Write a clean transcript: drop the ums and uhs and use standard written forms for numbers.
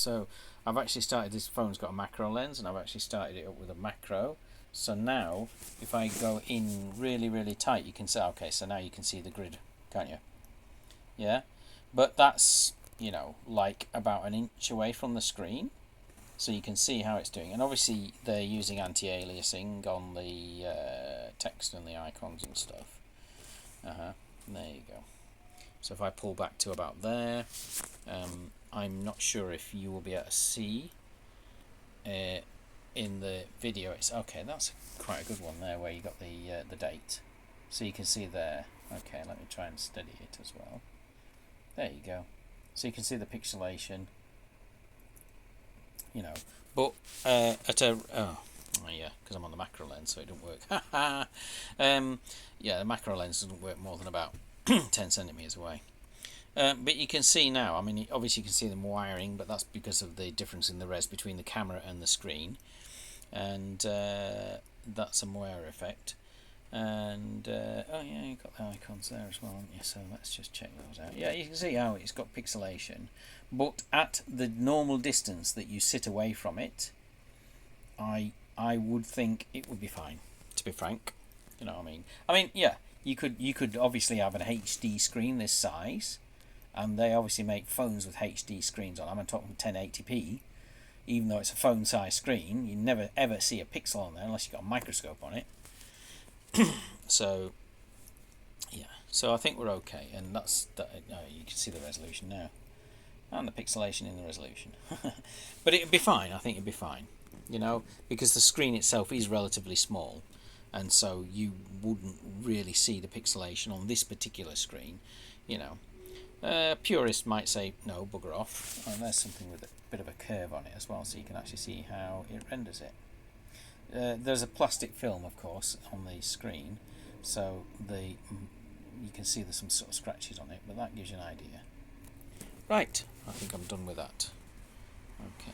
So I've actually started, this phone's got a macro lens, and I've actually started it up with a macro. So now if I go in really, really tight, you can see, okay, so now you can see the grid, can't you? Yeah, but that's, you know, like about an inch away from the screen, so you can see how it's doing. And obviously they're using anti-aliasing on the text and the icons and stuff. There you go. So if I pull back to about there, I'm not sure if you will be able to see in the video. It's okay. That's quite a good one there, where you got the date, so you can see there. Okay, let me try and steady it as well. There you go. So you can see the pixelation. You know, but at a yeah, because I'm on the macro lens, so it don't work. Yeah, the macro lens doesn't work more than about 10 centimeters away. But you can see now, I mean, obviously you can see them wiring, but that's because of the difference in the res between the camera and the screen, and that's a moire effect. And oh yeah, you've got the icons there as well, haven't you? So let's just check those out. Yeah, you can see how it's got pixelation, but at the normal distance that you sit away from it, I would think it would be fine, to be frank. You know what I mean? I mean, yeah, you could obviously have an HD screen this size, and they obviously make phones with HD screens on. I'm talking 1080p. Even though it's a phone size screen, you never ever see a pixel on there unless you've got a microscope on it. So yeah, so I think we're okay, and that's that. You can see the resolution now, and the pixelation in the resolution. But it'd be fine. I think it'd be fine, you know, because the screen itself is relatively small, and so you wouldn't really see the pixelation on this particular screen, you know. Purists might say no, bugger off. Oh, there's something with a bit of a curve on it as well, so you can actually see how it renders it. There's a plastic film, of course, on the screen, so you can see there's some sort of scratches on it, but that gives you an idea. Right, I think I'm done with that. Okay.